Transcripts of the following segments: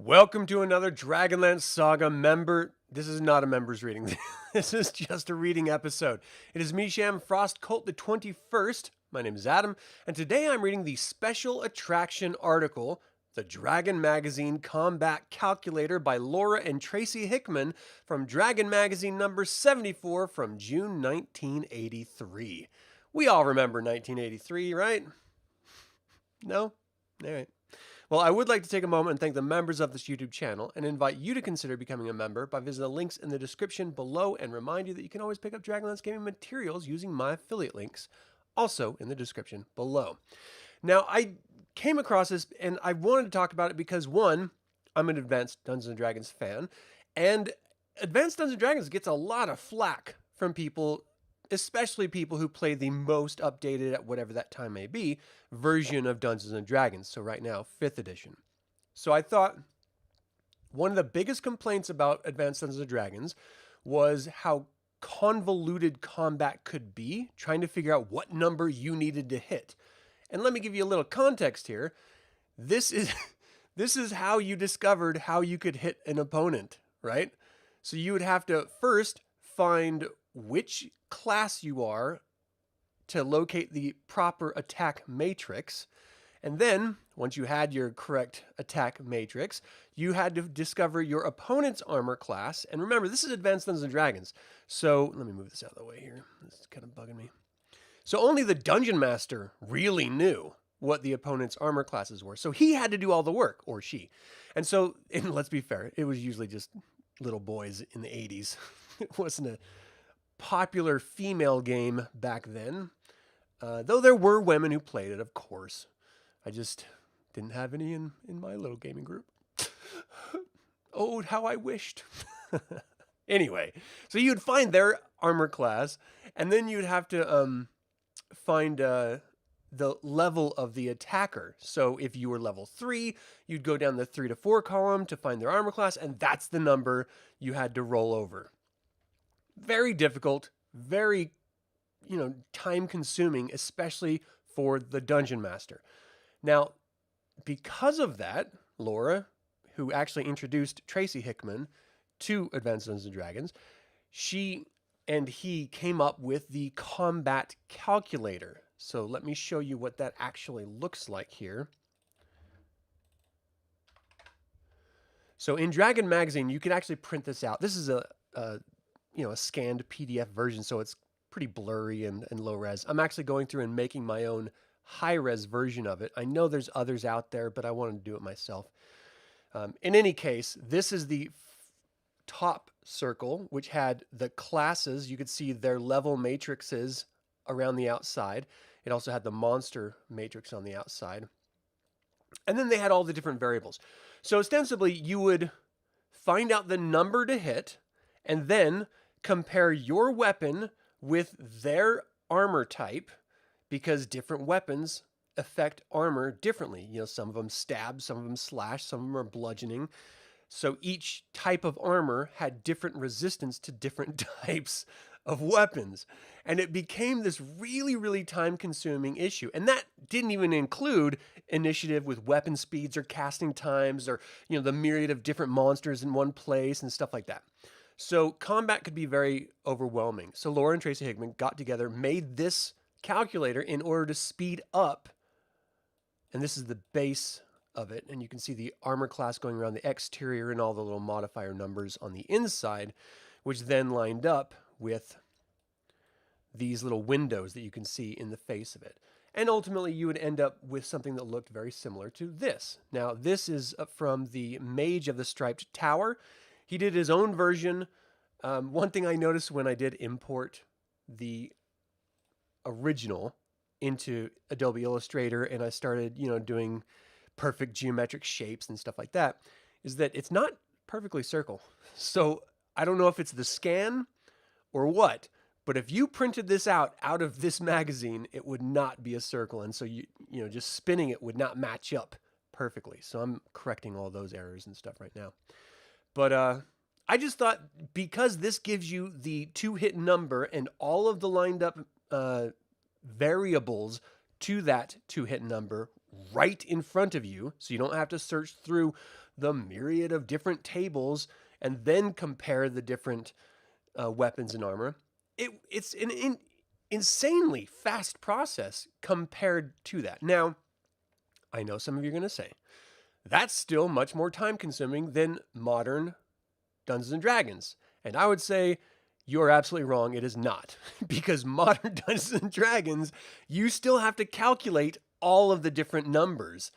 Welcome to another Dragonlance Saga member. This is not a member's reading. This is just a reading episode. It is me, Sham Frost Cult the 21st. My name is Adam, and today I'm reading the special attraction article, The Dragon Magazine Combat Calculator by Laura and Tracy Hickman from Dragon Magazine number 74 from June 1983. We all remember 1983, right? No? All right. Well, I would like to take a moment and thank the members of this YouTube channel and invite you to consider becoming a member by visiting the links in the description below and remind you that you can always pick up Dragonlance gaming materials using my affiliate links, also in the description below. Now, I came across this and I wanted to talk about it because, one, I'm an Advanced Dungeons & Dragons fan, and Advanced Dungeons & Dragons gets a lot of flack from people, especially people who play the most updated, at whatever that time may be, version of Dungeons & Dragons. So right now, 5th edition. So I thought one of the biggest complaints about Advanced Dungeons & Dragons was how convoluted combat could be, trying to figure out what number you needed to hit. And let me give you a little context here. This is how you discovered how you could hit an opponent, right? So you would have to first find which class you are to locate the proper attack matrix. And then, once you had your correct attack matrix, you had to discover your opponent's armor class. And remember, this is Advanced Dungeons & Dragons. So, let me move this out of the way here. This is kind of bugging me. So only the Dungeon Master really knew what the opponent's armor classes were. So he had to do all the work, or she. And so, and let's be fair, it was usually just little boys in the 80s. It wasn't a popular female game back then, though there were women who played it, of course. I just didn't have any in my little gaming group. Oh, how I wished. Anyway, so you'd find their armor class, and then you'd have to find the level of the attacker. So if you were level 3, you'd go down the 3 to 4 column to find their armor class, and that's the number you had to roll over. Very difficult, very, time consuming, especially for the Dungeon Master. Now, because of that, Laura, who actually introduced Tracy Hickman to Advanced Dungeons & Dragons, she and he came up with the combat calculator. So let me show you what that actually looks like here. So in Dragon Magazine, you can actually print this out. This is a scanned PDF version, so it's pretty blurry and low res. I'm actually going through and making my own high res version of it. I know there's others out there, but I wanted to do it myself. In any case, this is the top circle, which had the classes. You could see their level matrices around the outside. It also had the monster matrix on the outside. And then they had all the different variables. So ostensibly, you would find out the number to hit, and then compare your weapon with their armor type, because different weapons affect armor differently. Some of them stab, some of them slash, some of them are bludgeoning. So each type of armor had different resistance to different types of weapons. And it became this really, really time-consuming issue. And that didn't even include initiative with weapon speeds or casting times or, the myriad of different monsters in one place and stuff like that. So combat could be very overwhelming. So Laura and Tracy Hickman got together, made this calculator in order to speed up. And this is the base of it. And you can see the armor class going around the exterior and all the little modifier numbers on the inside, which then lined up with these little windows that you can see in the face of it. And ultimately, you would end up with something that looked very similar to this. Now, this is from the Mage of the Striped Tower. He did his own version. One thing I noticed when I did import the original into Adobe Illustrator and I started, doing perfect geometric shapes and stuff like that, is that it's not perfectly circle. So I don't know if it's the scan or what, but if you printed this out of this magazine, it would not be a circle. And so just spinning it would not match up perfectly. So I'm correcting all those errors and stuff right now. But I just thought, because this gives you the 2-hit number and all of the lined up variables to that 2-hit number right in front of you, so you don't have to search through the myriad of different tables and then compare the different weapons and armor. It's an insanely fast process compared to that. Now, I know some of you are going to say, that's still much more time consuming than modern Dungeons and Dragons. And I would say you're absolutely wrong. It is not. Because modern Dungeons and Dragons, you still have to calculate all of the different numbers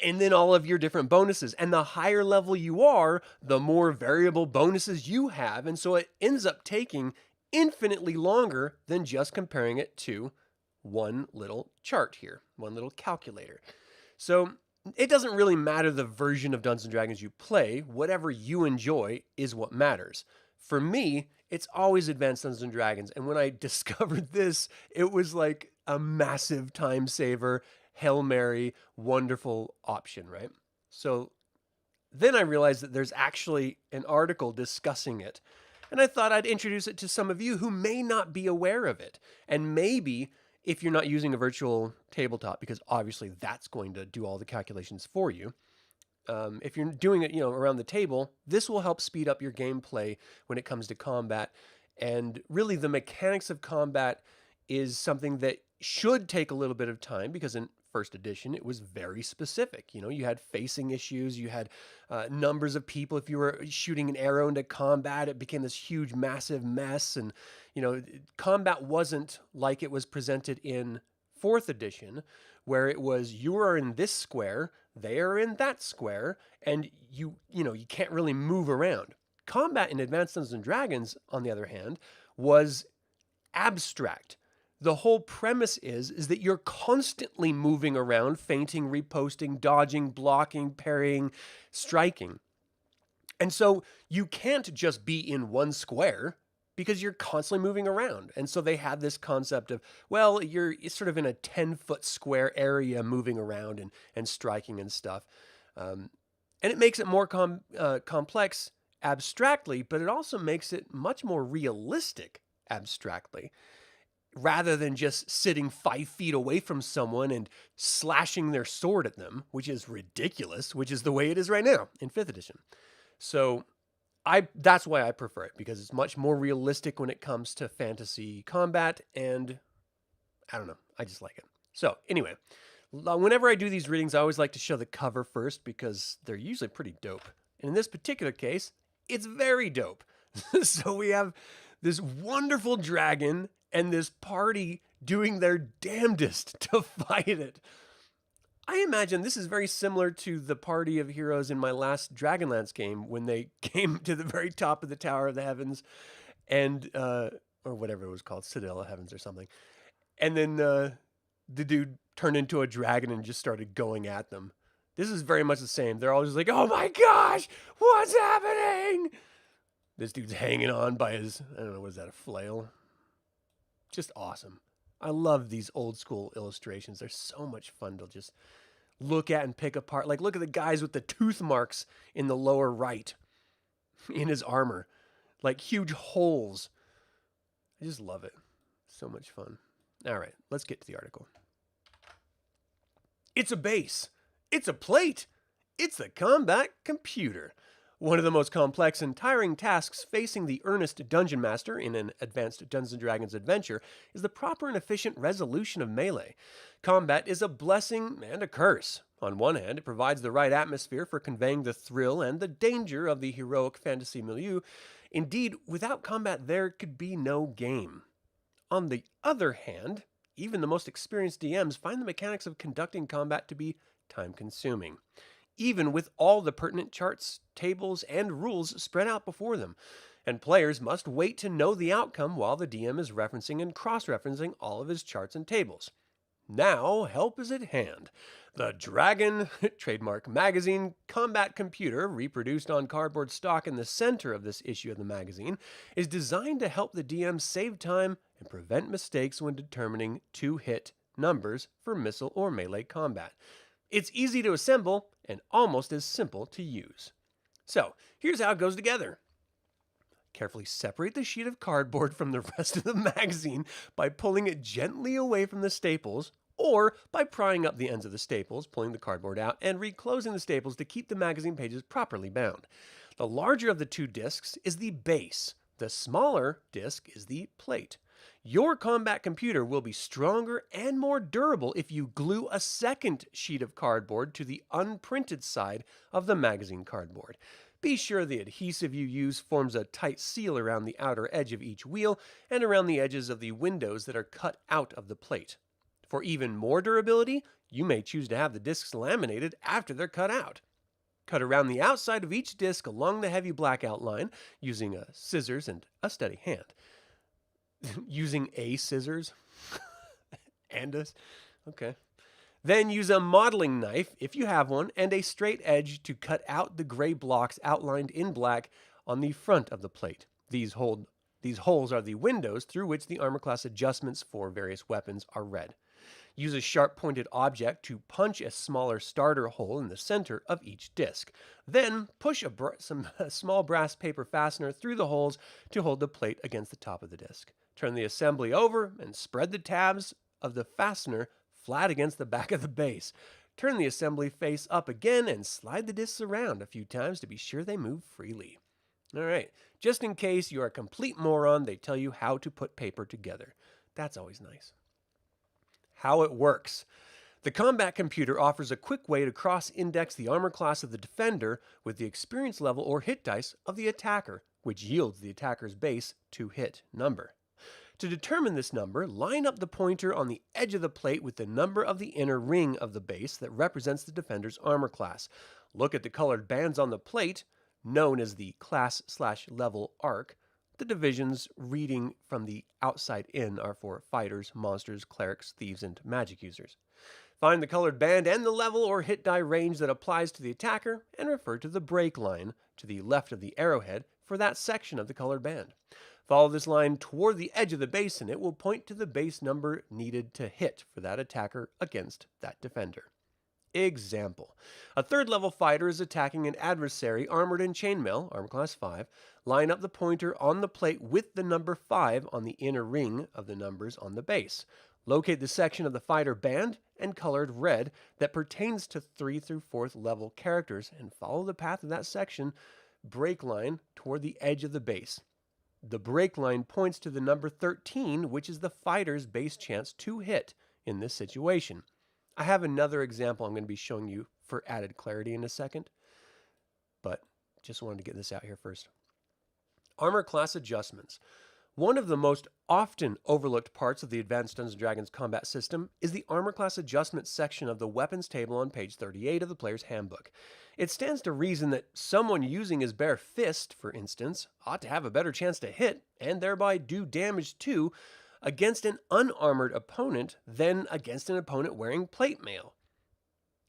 and then all of your different bonuses. And the higher level you are, the more variable bonuses you have. And so it ends up taking infinitely longer than just comparing it to one little chart here, one little calculator. So it doesn't really matter the version of Dungeons & Dragons you play. Whatever you enjoy is what matters. For me, it's always Advanced Dungeons & Dragons. And when I discovered this, it was like a massive time saver, Hail Mary, wonderful option, right? So then I realized that there's actually an article discussing it. And I thought I'd introduce it to some of you who may not be aware of it. And maybe if you're not using a virtual tabletop, because obviously that's going to do all the calculations for you. If you're doing it, around the table, this will help speed up your gameplay when it comes to combat. And really the mechanics of combat is something that should take a little bit of time because in first edition, it was very specific. You had facing issues, you had numbers of people. If you were shooting an arrow into combat, it became this huge, massive mess. And, combat wasn't like it was presented in fourth edition, where it was you are in this square, they are in that square, and you can't really move around. Combat in Advanced Dungeons and Dragons, on the other hand, was abstract. The whole premise is that you're constantly moving around, feinting, reposting, dodging, blocking, parrying, striking. And so you can't just be in one square because you're constantly moving around. And so they had this concept of, well, you're sort of in a 10-foot square area moving around and striking and stuff. And it makes it more complex abstractly, but it also makes it much more realistic abstractly. Rather than just sitting 5 feet away from someone and slashing their sword at them, which is ridiculous, which is the way it is right now in 5th edition. So that's why I prefer it, because it's much more realistic when it comes to fantasy combat, and I don't know, I just like it. So anyway, whenever I do these readings, I always like to show the cover first because they're usually pretty dope. And in this particular case, it's very dope. So we have this wonderful dragon and this party doing their damnedest to fight it. I imagine this is very similar to the party of heroes in my last DragonLance game when they came to the very top of the Tower of the Heavens and, or whatever it was called, Citadel of Heavens or something. And then the dude turned into a dragon and just started going at them. This is very much the same. They're all just like, oh my gosh, what's happening? This dude's hanging on by his, I don't know, what is that, a flail? Just awesome. I love these old school illustrations. They're so much fun to just look at and pick apart. Like, look at the guys with the tooth marks in the lower right in his armor. Like huge holes. I just love it. So much fun. All right, let's get to the article. It's a base. It's a plate. It's the combat computer. One of the most complex and tiring tasks facing the earnest dungeon master in an advanced Dungeons & Dragons adventure is the proper and efficient resolution of melee. Combat is a blessing and a curse. On one hand, it provides the right atmosphere for conveying the thrill and the danger of the heroic fantasy milieu. Indeed, without combat, there could be no game. On the other hand, even the most experienced DMs find the mechanics of conducting combat to be time-consuming, even with all the pertinent charts, tables, and rules spread out before them, and players must wait to know the outcome while the DM is referencing and cross-referencing all of his charts and tables. Now, help is at hand. The Dragon, trademark magazine, combat computer, reproduced on cardboard stock in the center of this issue of the magazine, is designed to help the DM save time and prevent mistakes when determining two-hit numbers for missile or melee combat. It's easy to assemble and almost as simple to use. So, here's how it goes together. Carefully separate the sheet of cardboard from the rest of the magazine by pulling it gently away from the staples, or by prying up the ends of the staples, pulling the cardboard out, and reclosing the staples to keep the magazine pages properly bound. The larger of the two discs is the base. The smaller disc is the plate. Your combat computer will be stronger and more durable if you glue a second sheet of cardboard to the unprinted side of the magazine cardboard. Be sure the adhesive you use forms a tight seal around the outer edge of each wheel and around the edges of the windows that are cut out of the plate. For even more durability, you may choose to have the discs laminated after they're cut out. Cut around the outside of each disc along the heavy black outline using scissors and a steady hand. Using a scissors? Okay. Then use a modeling knife, if you have one, and a straight edge to cut out the gray blocks outlined in black on the front of the plate. These holes are the windows through which the armor class adjustments for various weapons are read. Use a sharp-pointed object to punch a smaller starter hole in the center of each disc. Then push a small brass paper fastener through the holes to hold the plate against the top of the disc. Turn the assembly over and spread the tabs of the fastener flat against the back of the base. Turn the assembly face up again and slide the discs around a few times to be sure they move freely. All right, just in case you are a complete moron, they tell you how to put paper together. That's always nice. How it works. The combat computer offers a quick way to cross-index the armor class of the defender with the experience level or hit dice of the attacker, which yields the attacker's base 2-hit number. To determine this number, line up the pointer on the edge of the plate with the number of the inner ring of the base that represents the defender's armor class. Look at the colored bands on the plate, known as the class/level arc. The divisions reading from the outside in are for fighters, monsters, clerics, thieves, and magic users. Find the colored band and the level or hit die range that applies to the attacker and refer to the break line to the left of the arrowhead for that section of the colored band. Follow this line toward the edge of the base and it will point to the base number needed to hit for that attacker against that defender. Example. A third-level fighter is attacking an adversary armored in chainmail, armor class 5. Line up the pointer on the plate with the number 5 on the inner ring of the numbers on the base. Locate the section of the fighter band and colored red that pertains to 3 through 4th level characters and follow the path of that section break line toward the edge of the base. The break line points to the number 13, which is the fighter's base chance to hit in this situation. I have another example I'm going to be showing you for added clarity in a second, but just wanted to get this out here first. Armor class adjustments. One of the most often overlooked parts of the Advanced Dungeons & Dragons combat system is the armor class adjustment section of the weapons table on page 38 of the player's handbook. It stands to reason that someone using his bare fist, for instance, ought to have a better chance to hit, and thereby do damage too, against an unarmored opponent than against an opponent wearing plate mail.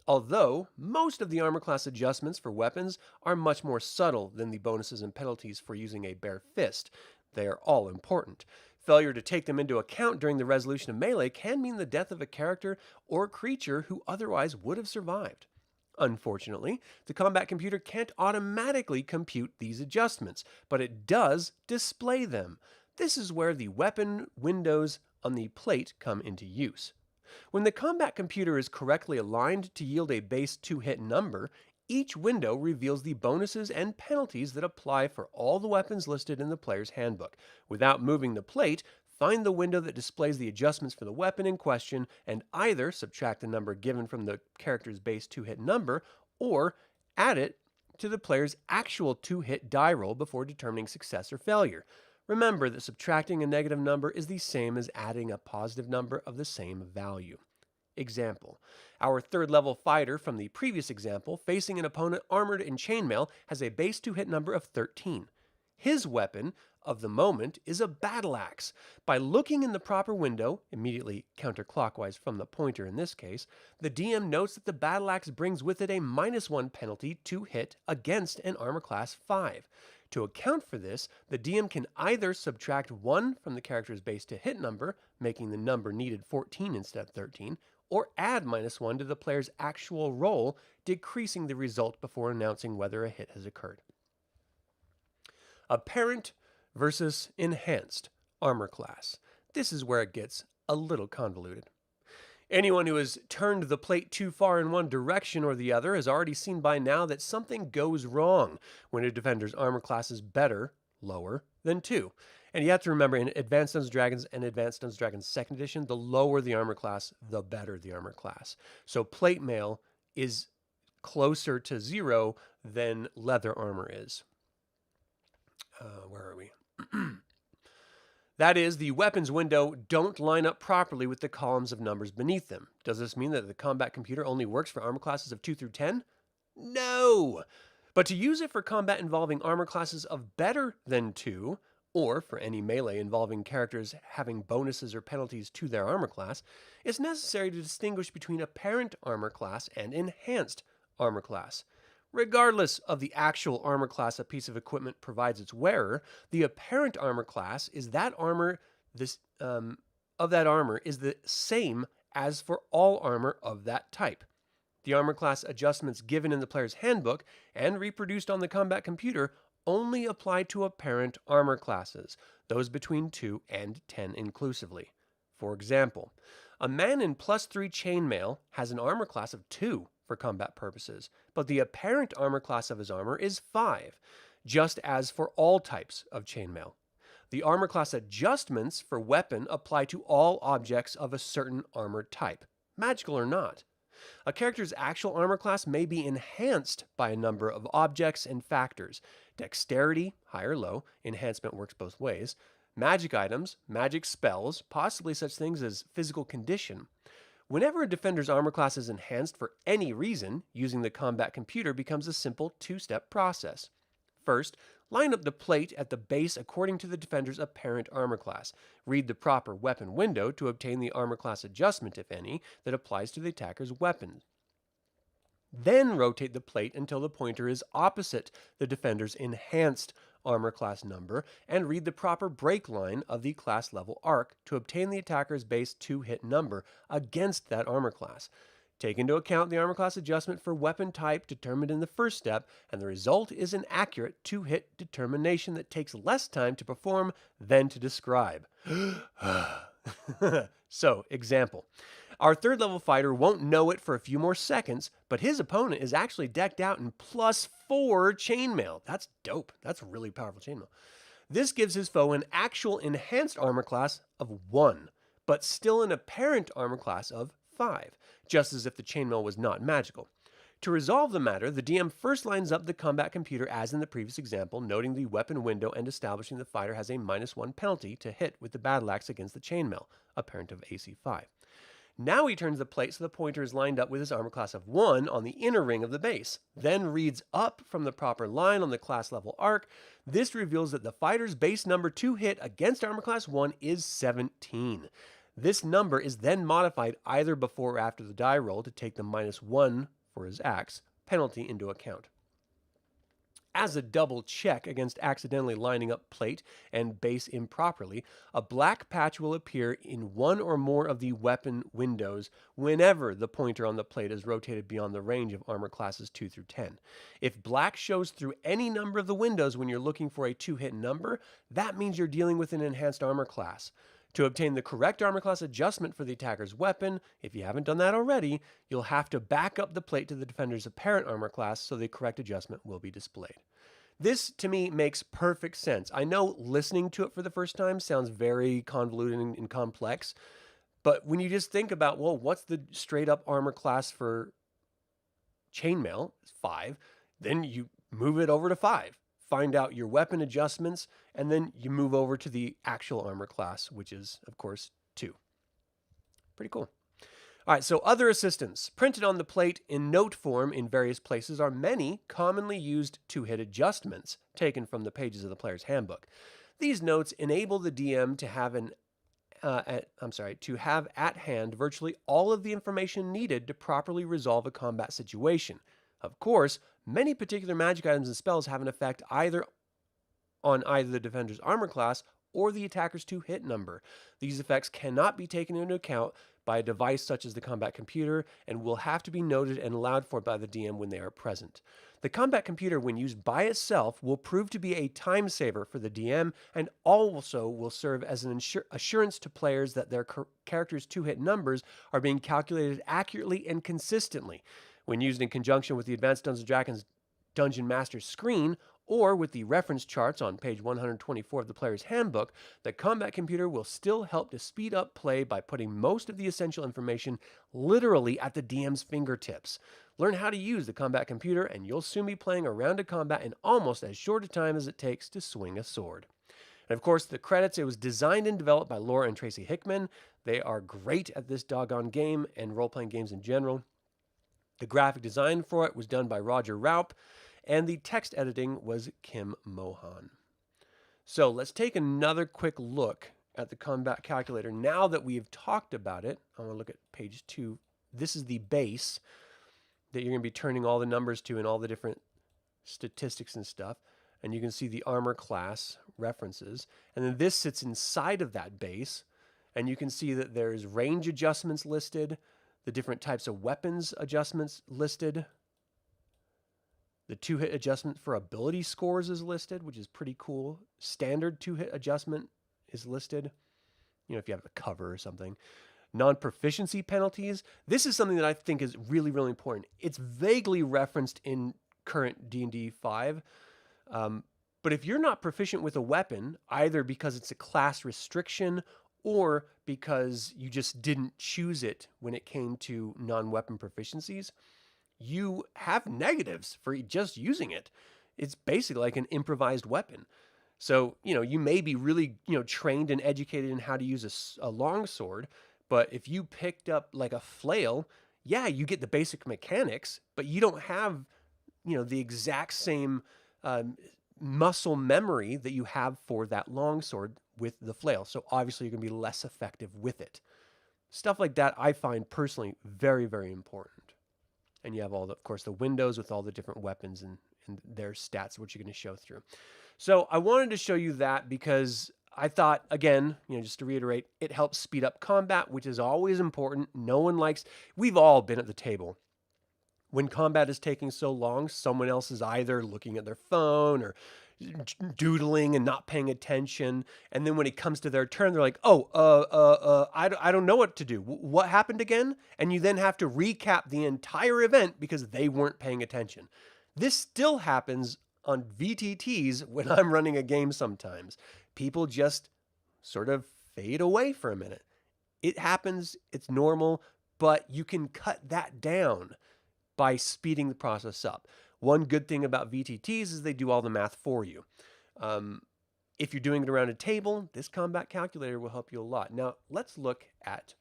Although most of the armor class adjustments for weapons are much more subtle than the bonuses and penalties for using a bare fist, they are all important. Failure to take them into account during the resolution of melee can mean the death of a character or creature who otherwise would have survived. Unfortunately, the combat computer can't automatically compute these adjustments, but it does display them. This is where the weapon windows on the plate come into use. When the combat computer is correctly aligned to yield a base 2-hit number, each window reveals the bonuses and penalties that apply for all the weapons listed in the player's handbook. Without moving the plate, find the window that displays the adjustments for the weapon in question and either subtract the number given from the character's base 2-hit number or add it to the player's actual 2-hit die roll before determining success or failure. Remember that subtracting a negative number is the same as adding a positive number of the same value. Example. Our third-level fighter from the previous example, facing an opponent armored in chainmail, has a base 2-hit number of 13. His weapon of the moment is a battle axe. By looking in the proper window, immediately counterclockwise from the pointer in this case, the DM notes that the battle axe brings with it a -1 penalty to hit against an armor class 5. To account for this, the DM can either subtract 1 from the character's base to hit number, making the number needed 14 instead of 13, or add -1 to the player's actual roll, decreasing the result before announcing whether a hit has occurred. Apparent versus enhanced armor class. This is where it gets a little convoluted. Anyone who has turned the plate too far in one direction or the other has already seen by now that something goes wrong when a defender's armor class is better, lower, than 2. And you have to remember, in Advanced Dungeons & Dragons and Advanced Dungeons & Dragons 2nd Edition, the lower the armor class, the better the armor class. So plate mail is closer to 0 than leather armor is. Where are we? That is, the weapons window don't line up properly with the columns of numbers beneath them. Does this mean that the combat computer only works for armor classes of 2 through 10? No! But to use it for combat involving armor classes of better than 2, or for any melee involving characters having bonuses or penalties to their armor class, it's necessary to distinguish between apparent armor class and enhanced armor class. Regardless of the actual armor class a piece of equipment provides its wearer, the apparent armor class is that armor of that armor is the same as for all armor of that type. The armor class adjustments given in the player's handbook and reproduced on the combat computer only apply to apparent armor classes, those between 2 and 10 inclusively. For example, a man in +3 chainmail has an armor class of 2 for combat purposes, but the apparent armor class of his armor is 5, just as for all types of chainmail. The armor class adjustments for weapon apply to all objects of a certain armor type, magical or not. A character's actual armor class may be enhanced by a number of objects and factors. Dexterity, high or low, enhancement works both ways. Magic items, magic spells, possibly such things as physical condition. Whenever a defender's armor class is enhanced for any reason, using the combat computer becomes a simple 2-step process. First, line up the plate at the base according to the defender's apparent armor class. Read the proper weapon window to obtain the armor class adjustment, if any, that applies to the attacker's weapon. Then rotate the plate until the pointer is opposite the defender's enhanced armor class number, and read the proper break line of the class level arc to obtain the attacker's base 2-hit number against that armor class. Take into account the armor class adjustment for weapon type determined in the first step, and the result is an accurate 2-hit determination that takes less time to perform than to describe. So, example. Our 3rd level fighter won't know it for a few more seconds, but his opponent is actually decked out in +4 chainmail. That's dope. That's really powerful chainmail. This gives his foe an actual enhanced armor class of 1, but still an apparent armor class of 5, just as if the chainmail was not magical. To resolve the matter, the DM first lines up the combat computer as in the previous example, noting the weapon window and establishing the fighter has a -1 penalty to hit with the battle axe against the chainmail, a parent of AC 5. Now he turns the plate so the pointer is lined up with his armor class of 1 on the inner ring of the base, then reads up from the proper line on the class level arc. This reveals that the fighter's base number 2 hit against armor class 1 is 17. This number is then modified either before or after the die roll to take the -1 for his axe penalty into account. As a double check against accidentally lining up plate and base improperly, a black patch will appear in one or more of the weapon windows whenever the pointer on the plate is rotated beyond the range of armor classes 2 through 10. If black shows through any number of the windows when you're looking for a 2-hit number, that means you're dealing with an enhanced armor class. To obtain the correct armor class adjustment for the attacker's weapon, if you haven't done that already, you'll have to back up the plate to the defender's apparent armor class so the correct adjustment will be displayed. This, to me, makes perfect sense. I know listening to it for the first time sounds very convoluted and complex, but when you just think about, well, what's the straight-up armor class for chainmail? It's 5. Then you move it over to 5. Find out your weapon adjustments, and then you move over to the actual armor class, which is, of course, 2. Pretty cool. All right, so other assistants. Printed on the plate in note form in various places are many commonly used 2-hit adjustments taken from the pages of the player's handbook. These notes enable the DM to have at hand virtually all of the information needed to properly resolve a combat situation. Of course, many particular magic items and spells have an effect either on the defender's armor class or the attacker's 2-hit number. These effects cannot be taken into account by a device such as the combat computer and will have to be noted and allowed for by the DM when they are present. The combat computer, when used by itself, will prove to be a time saver for the DM and also will serve as an assurance to players that their characters' two-hit numbers are being calculated accurately and consistently. When used in conjunction with the Advanced Dungeons & Dragons Dungeon Master screen or with the reference charts on page 124 of the player's handbook, the combat computer will still help to speed up play by putting most of the essential information literally at the DM's fingertips. Learn how to use the combat computer and you'll soon be playing a round of combat in almost as short a time as it takes to swing a sword. And of course, the credits, it was designed and developed by Laura and Tracy Hickman. They are great at this doggone game and role-playing games in general. The graphic design for it was done by Roger Raup, and the text editing was Kim Mohan. So let's take another quick look at the combat calculator. Now that we've talked about it, I want to look at page 2. This is the base that you're going to be turning all the numbers to and all the different statistics and stuff. And you can see the armor class references. And then this sits inside of that base. And you can see that there's range adjustments listed, the different types of weapons adjustments listed. The two-hit adjustment for ability scores is listed, which is pretty cool. Standard two-hit adjustment is listed, if you have a cover or something. Non-proficiency penalties. This is something that I think is really, really important. It's vaguely referenced in current D&D 5, but if you're not proficient with a weapon, either because it's a class restriction or because you just didn't choose it when it came to non-weapon proficiencies, you have negatives for just using it. It's basically like an improvised weapon. So, you may be really, trained and educated in how to use a long sword, but if you picked up like a flail, yeah, you get the basic mechanics, but you don't have, the exact same muscle memory that you have for that long sword with the flail. So obviously you're going to be less effective with it. Stuff like that I find personally very, very important. And you have all the, of course, the windows with all the different weapons and their stats, which you're going to show through. So I wanted to show you that because I thought, again, just to reiterate, it helps speed up combat, which is always important. No one likes, we've all been at the table. When combat is taking so long, someone else is either looking at their phone or doodling and not paying attention. And then when it comes to their turn, they're like, I don't know what to do. What happened again? And you then have to recap the entire event because they weren't paying attention. This still happens on VTTs when I'm running a game sometimes. People just sort of fade away for a minute. It happens, it's normal, but you can cut that down by speeding the process up. One good thing about VTTs is they do all the math for you. If you're doing it around a table, this combat calculator will help you a lot. Now, let's look at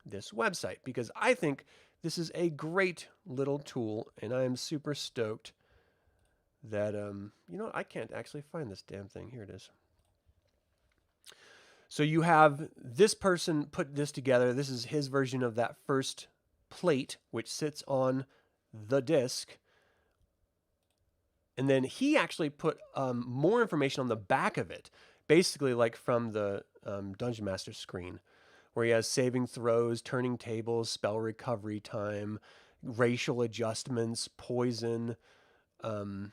this website because I think this is a great little tool and I am super stoked that, I can't actually find this damn thing. Here it is. So you have this person put this together. This is his version of that first plate, which sits on the disc. And then he actually put more information on the back of it, basically like from the Dungeon Master screen, where he has saving throws, turning tables, spell recovery time, racial adjustments, poison, and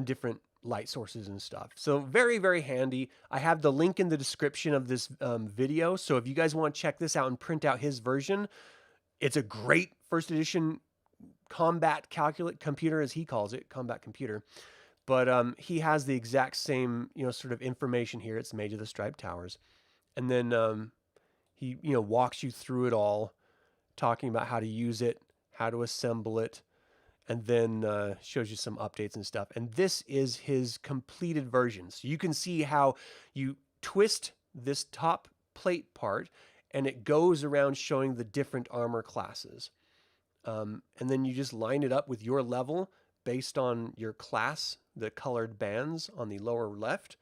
different light sources and stuff. So very, very handy. I have the link in the description of this video. So if you guys want to check this out and print out his version, it's a great first edition combat computer, as he calls it, combat computer. But he has the exact same, sort of information here. It's Mage of the Striped Towers. And then he, walks you through it all, talking about how to use it, how to assemble it, and then shows you some updates and stuff. And this is his completed version. So you can see how you twist this top plate part, and it goes around showing the different armor classes. And then you just line it up with your level based on your class, the colored bands on the lower left,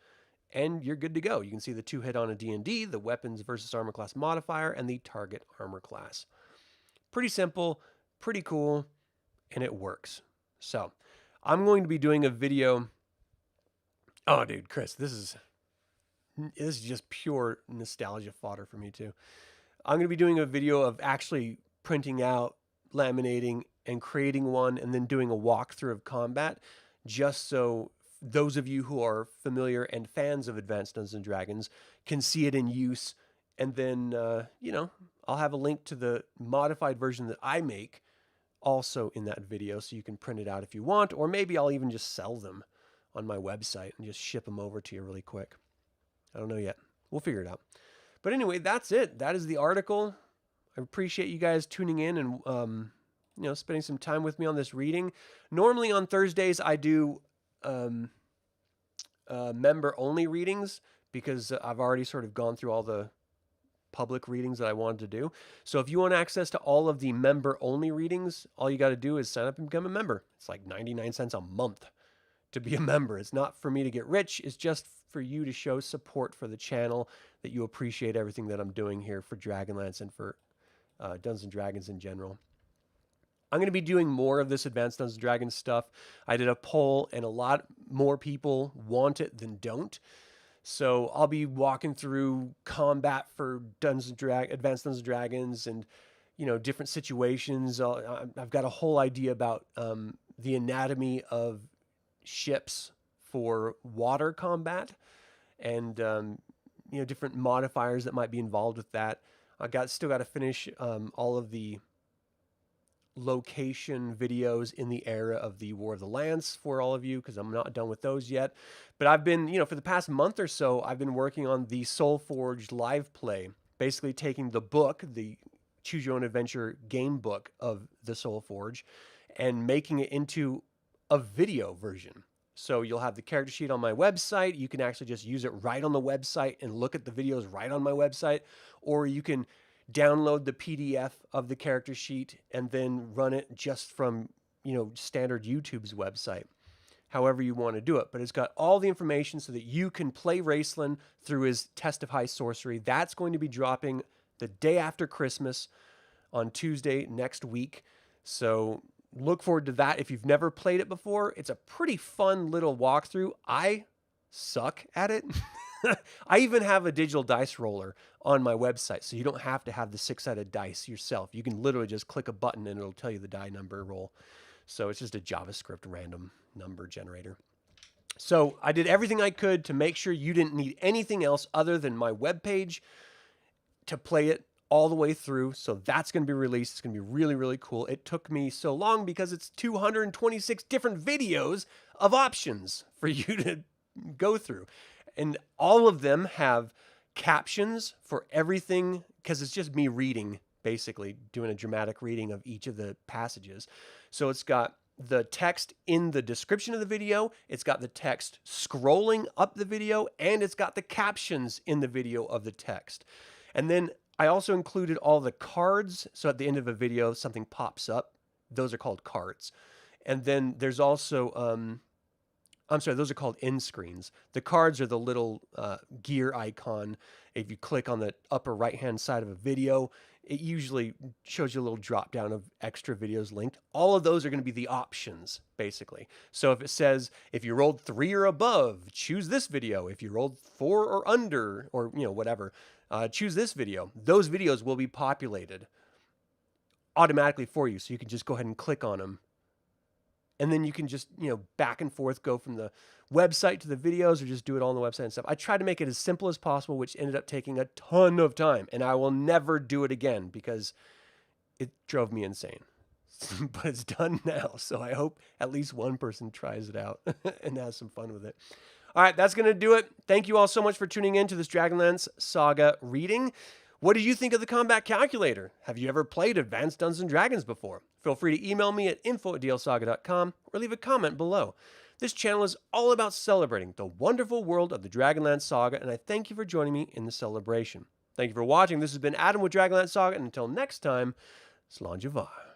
and you're good to go. You can see the 2-hit on a D&D, the weapons versus armor class modifier, and the target armor class. Pretty simple, pretty cool, and it works. So I'm going to be doing a video. Oh, dude, Chris, this is just pure nostalgia fodder for me too. I'm going to be doing a video of actually printing out, laminating, and creating one, and then doing a walkthrough of combat, just so those of you who are familiar and fans of Advanced Dungeons and Dragons can see it in use. And then, I'll have a link to the modified version that I make also in that video, so you can print it out if you want, or maybe I'll even just sell them on my website and just ship them over to you really quick. I don't know yet. We'll figure it out. But anyway, that's it. That is the article. I appreciate you guys tuning in and spending some time with me on this reading. Normally on Thursdays I do member-only readings, because I've already sort of gone through all the public readings that I wanted to do. So if you want access to all of the member-only readings, all you got to do is sign up and become a member. It's like 99 cents a month to be a member. It's not for me to get rich. It's just for you to show support for the channel, that you appreciate everything that I'm doing here for Dragonlance and for Dungeons and Dragons in general. I'm going to be doing more of this Advanced Dungeons and Dragons stuff. I did a poll, and a lot more people want it than don't. So I'll be walking through combat for Advanced Dungeons and Dragons, and different situations. I've got a whole idea about the anatomy of ships for water combat, and different modifiers that might be involved with that. Still got to finish all of the location videos in the era of the War of the Lance for all of you, because I'm not done with those yet. But I've been, for the past month or so, I've been working on the Soulforged live play, basically taking the book, the Choose Your Own Adventure game book of the Soulforge, and making it into a video version. So you'll have the character sheet on my website. You can actually just use it right on the website and look at the videos right on my website, or you can download the PDF of the character sheet and then run it just from, standard YouTube's website, however you want to do it. But it's got all the information so that you can play Raceland through his Test of High Sorcery. That's going to be dropping the day after Christmas on Tuesday next week. So look forward to that. If you've never played it before, it's a pretty fun little walkthrough. I suck at it. I even have a digital dice roller on my website, so you don't have to have the 6-sided dice yourself. You can literally just click a button and it'll tell you the die number roll. So it's just a JavaScript random number generator. So I did everything I could to make sure you didn't need anything else other than my webpage to play it all the way through. So that's going to be released. It's going to be really, really cool. It took me so long because it's 226 different videos of options for you to go through. And all of them have captions for everything, because it's just me reading, basically doing a dramatic reading of each of the passages. So it's got the text in the description of the video, it's got the text scrolling up the video, and it's got the captions in the video of the text. And then I also included all the cards. So at the end of a video, something pops up. Those are called cards. And then there's also those are called end screens. The cards are the little gear icon. If you click on the upper right-hand side of a video, it usually shows you a little drop down of extra videos linked. All of those are going to be the options, basically. So if it says, if you rolled 3 or above, choose this video. If you rolled 4 or under, or whatever, choose this video. Those videos will be populated automatically for you. So you can just go ahead and click on them. And then you can just, back and forth, go from the website to the videos, or just do it all on the website and stuff. I tried to make it as simple as possible, which ended up taking a ton of time. And I will never do it again because it drove me insane. But it's done now. So I hope at least one person tries it out and has some fun with it. All right, that's going to do it. Thank you all so much for tuning in to this Dragonlance Saga reading. What did you think of the combat calculator? Have you ever played Advanced Dungeons and Dragons before? Feel free to email me at info@dlsaga.com or leave a comment below. This channel is all about celebrating the wonderful world of the Dragonlance Saga, and I thank you for joining me in the celebration. Thank you for watching. This has been Adam with Dragonlance Saga, and until next time, Slanjavar.